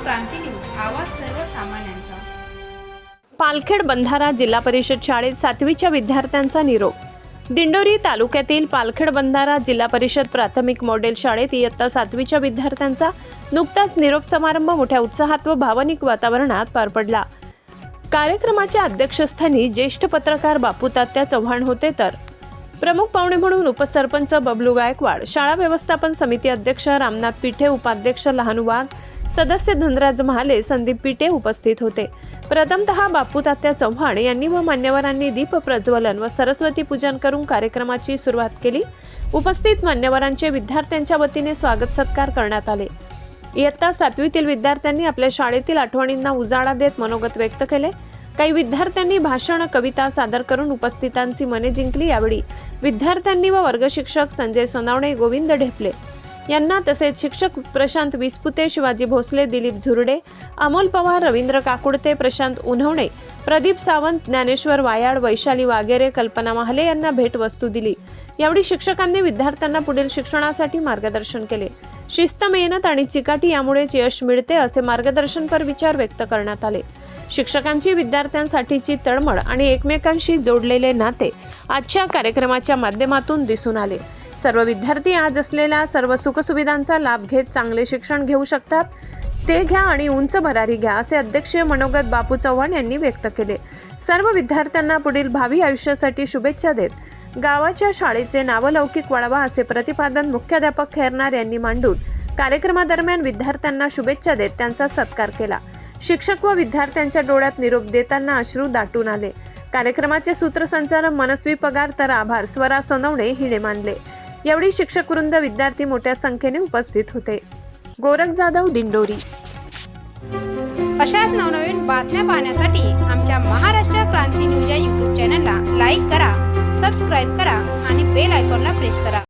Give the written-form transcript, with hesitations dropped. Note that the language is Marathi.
क्रांती न्यूज, आवाज सर्वसामान्यांचा। पालखेड बंधारा जिल्हा परिषद शाळेत 7वीच्या विद्यार्थ्यांचा निरोप। दिंडोरी तालुक्यातील पालखेड बंधारा जिल्हा परिषद प्राथमिक मॉडेल शाळेत इयत्ता 7वीच्या विद्यार्थ्यांचा नुकताच निरोप समारंभ मोठ्या उत्साहात व भावनिक वातावरणात पार पडला। कार्यक्रमाच्या अध्यक्षस्थानी ज्येष्ठ पत्रकार बापू तात्या चव्हाण होते, तर प्रमुख पाहुणे म्हणून उपसरपंच बबलू गायकवाड, शाळा व्यवस्थापन समिती अध्यक्ष रामनाथ पिठे, उपाध्यक्ष लहानू वाघ, सदस्य धनराज महाले, संदीप पिठे उपस्थित होते। प्रथमतः बापू तात्या चव्हाण यांनी व मान्यवरांनी दीप प्रज्वलन व सरस्वती पूजन करून कार्यक्रमाची सुरुवात केली। उपस्थित मान्यवरांचे विद्यार्थ्यांच्या वतीने स्वागत सत्कार करण्यात आले। इयत्ता 7वीतील विद्यार्थ्यांनी आपल्या शाळेतील आठवणींना उजाळा देत मनोगत व्यक्त केले। काही विद्यार्थ्यांनी भाषण, कविता सादर करून उपस्थितांची मने जिंकली। यावेळी विद्यार्थ्यांनी व वर्ग शिक्षक संजय सोनावणे, गोविंद ढेपले यांना, तसेच शिक्षक प्रशांत विस्पुते, शिवाजी भोसले, दिलीप झुरडे, अमोल पवार, रवींद्र काकुडते, प्रशांत उन्हवणे, प्रदीप सावंत, ज्ञानेश्वर वायाड, वैशाली वागेरे, कल्पना महाले यांना भेटवस्तू दिली। यावेळी शिक्षकांनी विद्यार्थ्यांना पुढील शिक्षणासाठी मार्गदर्शन केले। शिस्त, मेहनत आणि चिकाटी यामुळेच यश मिळते, असे मार्गदर्शनपर विचार व्यक्त करण्यात आले। शिक्षकांची विद्यार्थ्यांसाठीची तळमळ आणि एकमेकांशी जोडलेले नाते आजच्या कार्यक्रमाच्या माध्यमातून दिसून आले। सर्व विद्यार्थी आज असलेल्या सर्व सुखसुविधांचा लाभ घेत चांगले शिक्षण घेऊ शकतात, ते घ्या आणि उंच भरारी घ्या, असे अध्यक्षीय मनोगत बापू चव्हाण यांनी व्यक्त केले। सर्व विद्यार्थ्यांना पुढील भावी आयुष्यासाठी शुभेच्छा देत गावाच्या शाळेचे नावलौकिक वाढवा, असे प्रतिपादन मुख्याध्यापक खैरनार यांनी मांडून कार्यक्रमादरम्यान विद्यार्थ्यांना शुभेच्छा देत त्यांचा सत्कार केला। शिक्षक व विद्यार्थ्यांच्या डोळ्यात निरोप देताना अश्रू दाटून आले। कार्यक्रमाचे सूत्रसंचालन मनस्वी पगार, तर आभार स्वरा सोनवणे हिने मानले। यावेळी शिक्षक वृंद, विद्यार्थी मोठ्या संख्येने उपस्थित होते। गोरख जाधव, दिंडोरी। अशाच नवनवीन बातम्या पाहण्यासाठी आमच्या महाराष्ट्र क्रांती न्यूज या YouTube चॅनलला लाईक करा, सबस्क्राईब करा आणि बेल आयकॉनला प्रेस करा।